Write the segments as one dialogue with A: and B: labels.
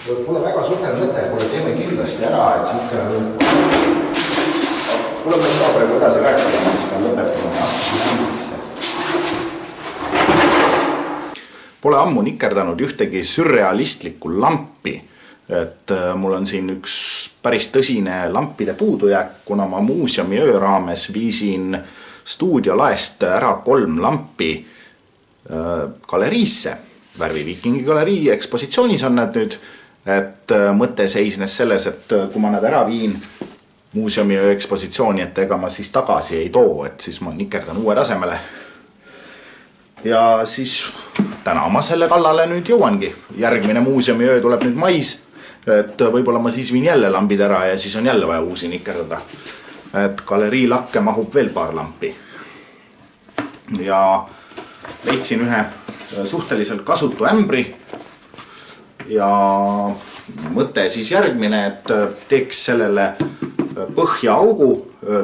A: Kuule väga super mõte, kuule teeme kindlasti ära, et siuke... Kuule ma ei saa praegu edasi rääkida, ma siis pean lõpetama. Pole ammu nikerdanud ühtegi sürrealistlikku lampi, et mul on siin üks päris tõsine lampide puudujääk, kuna ma muuseumi öö raames viisin stuudiolaest ära 3 lampi galeriisse. Värviviikingi galerii ekspositsioonis on need nüüd, et mõte seisnes selles, et kui ma nad ära viin muuseumi öö ekspositsiooni, et ega ma siis tagasi ei too, et siis ma nikerdan uue tasemele. Ja siis täna ma selle kallale nüüd jõuangi. Järgmine muuseumi öö tuleb nüüd mais, et võib-olla ma siis viin jälle lambid ära ja siis on jälle vaja uusi nikerdada. Et galerii lakke mahub veel paar lampi. Ja leidsin ühe suhteliselt kasutu ämbri ja mõte siis järgmine, et teeks sellele põhjaaugu,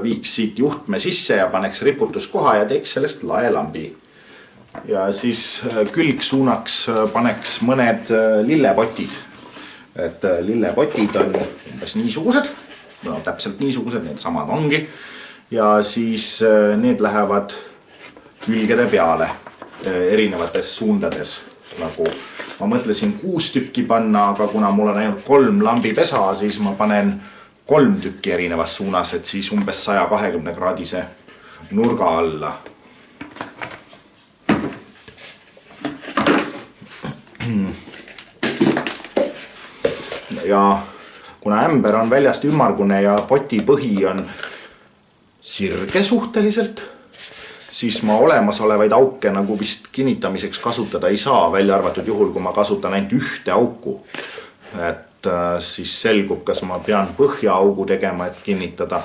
A: viiks siit juhtme sisse ja paneks riputuskoha ja teeks sellest laelambi. Ja siis külgsuunaks paneks mõned lillepotid. Et lillepotid on umbes niisugused, no täpselt niisugused, need samad ongi. Ja siis need lähevad külgede peale erinevates suundades. Nagu ma mõtlesin 6 tükki panna, aga kuna mul on ainult 3 lambipesa, siis ma panen 3 tükki erinevas suunas, et siis umbes 120 kraadise nurga alla. Ja kuna ämber on väljast ümmargune ja poti põhi on sirge suhteliselt, siis ma olemasolevaid auke nagu vist kinnitamiseks kasutada ei saa, välja arvatud juhul, kui ma kasutan ainult ühte auku. Et siis selgub, kas ma pean põhjaaugu tegema, et kinnitada,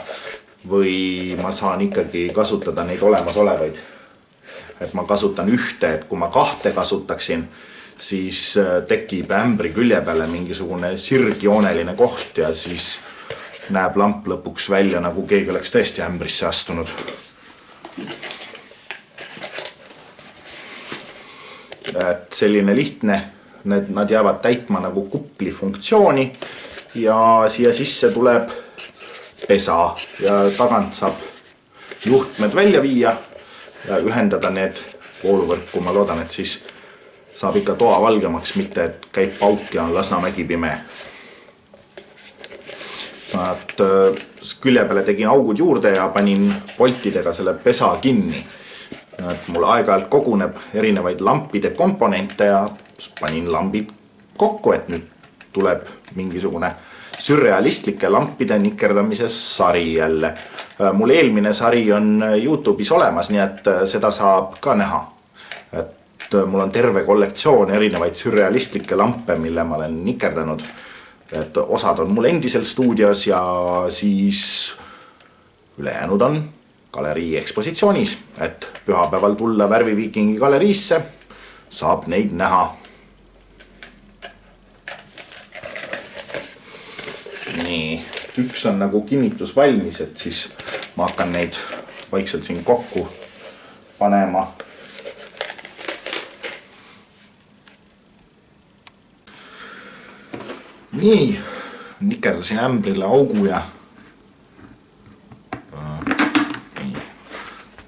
A: või ma saan ikkagi kasutada neid olemasolevaid. Et ma kasutan ühte, et kui ma 2 kasutaksin, siis tekib ämbri külje peale mingisugune sirgjooneline koht ja siis näeb lamp lõpuks välja, nagu keegi oleks tõesti ämbrisse astunud. Et selline lihtne, nad jäävad täitma nagu kupli funktsiooni ja siia sisse tuleb pesa ja tagant saab juhtmed välja viia ja ühendada need vooluvõrku. Ma loodan, et siis saab ikka toa valgemaks, mitte et käib pauk ja on Lasnamägi pime. Külje peale tegin augud juurde ja panin voltidega selle pesa kinni. Mul aeg-ajalt koguneb erinevaid lampide komponente ja panin lambid kokku, et nüüd tuleb mingisugune sürrealistlike lampide nikerdamise sari jälle. Mul eelmine sari on YouTube'is olemas, nii et seda saab ka näha. Mul on terve kollektsioon erinevaid sürrealistlikke lampe, mille ma olen nikerdanud. Et osad on mul endisel stuudios ja siis ülejäänud on galerii ekspositsioonis. Et pühapäeval tulla Värviviikingi galeriisse, saab neid näha. Nii, üks on nagu kinnitus valmis, et siis ma hakkan neid vaikselt siin kokku panema. Nii, nikerdasin ämbrile augu ja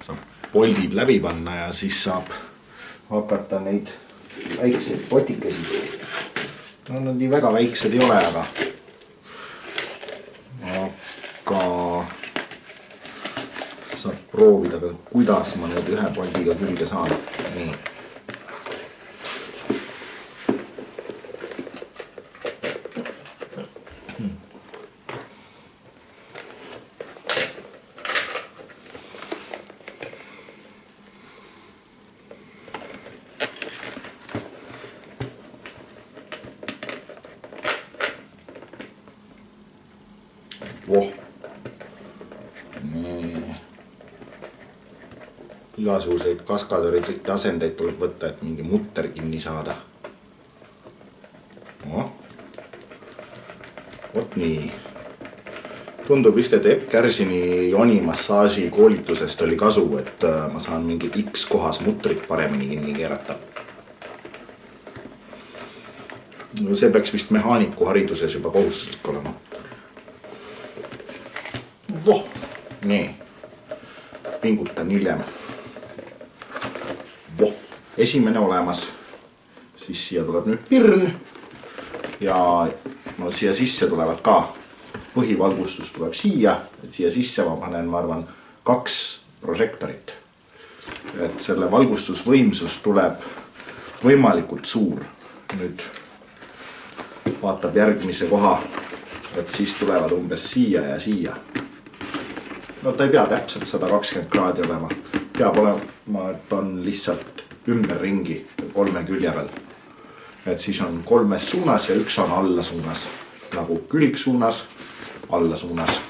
A: saab poldid läbi panna ja siis saab hakata neid väikseid potikesi. No, nad nii väga väiksed ei ole, aga saab proovida, kuidas ma need ühe poldiga külge saan. Nii. Igasuguseid kaskadööritrikki asendeid tuleb võtta, et mingi mutter kinni saada. Vot nii. Tundub vist, et Epp Kärsini jonimassaaži koolitusest oli kasu, et ma saan mingi X kohas mutrit paremini kinni keerata. No see peaks vist mehaaniku hariduses juba kohustuslik olema. Voh, nii. Pingutan hiljem. Voh, esimene olemas. Siis siia tuleb nüüd pirn. Ja no siia sisse tulevad ka. Põhivalgustus tuleb siia. Et siia sisse ma panen, ma arvan, 2 prožektorit. Et selle valgustusvõimsus tuleb võimalikult suur. Nüüd vaatab järgmise koha, et siis tulevad umbes siia ja siia. No ta ei pea täpselt 120 kraadi olema. Peab olema, et on lihtsalt ümberringi 3 külje peal. Et siis on 3 suunas ja 1 on alla suunas. Nagu külg suunas, alla suunas.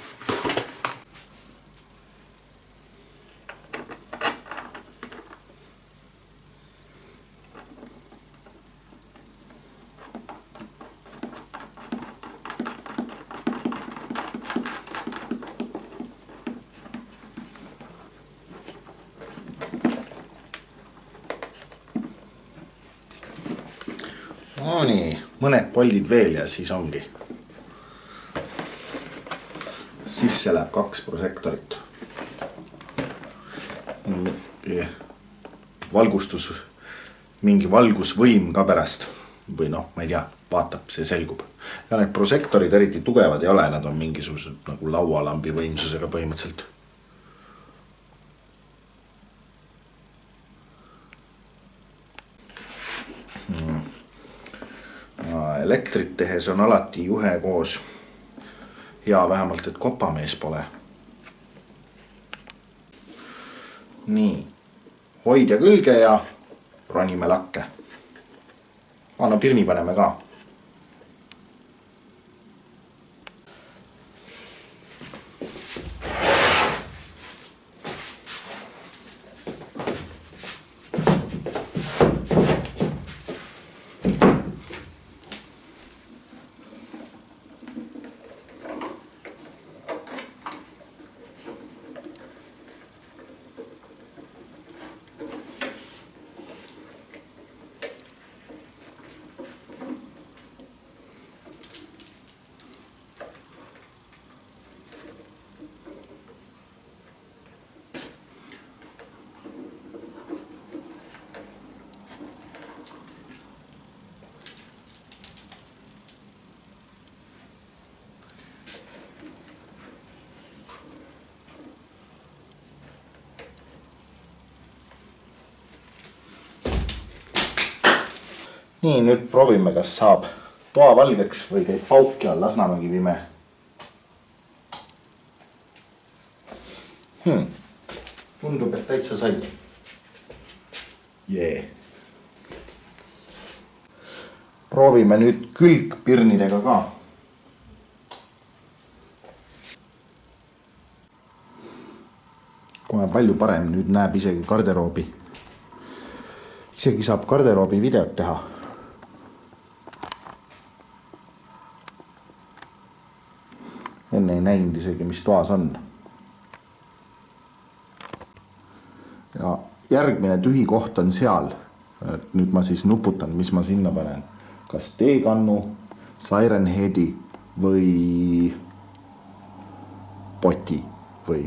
A: No nii, mõned poldid veel ja siis ongi. Sisse läheb 2 prožektorit. Valgustus, mingi valgusvõim ka pärast. Või noh, ma ei tea, vaatab, see selgub. Ja need prožektorid eriti tugevad ei ole, nad on mingisugused nagu laualambi võimsusega põhimõtteliselt. Elektrit tehes on alati juhe koos. Hea vähemalt, et kopamees pole. Nii, hoidja külge ja ronime lakke. Anna pirni paneme ka. Nii, nüüd proovime, kas saab toa valgeks või käib pauk ja Lasnamägi pime. Tundub, et täitsa sai. Jee. Proovime nüüd külgpirnidega ka. Kohe palju parem, nüüd näeb isegi garderoobi. Isegi saab garderoobi videot teha. Enne ei näinud isegi, mis toas on. Ja järgmine tühi koht on seal. Nüüd ma siis nuputan, mis ma sinna panen. Kas teekannu, Siren Headi või poti või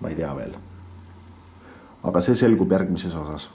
A: ma ei tea veel. Aga see selgub järgmises osas.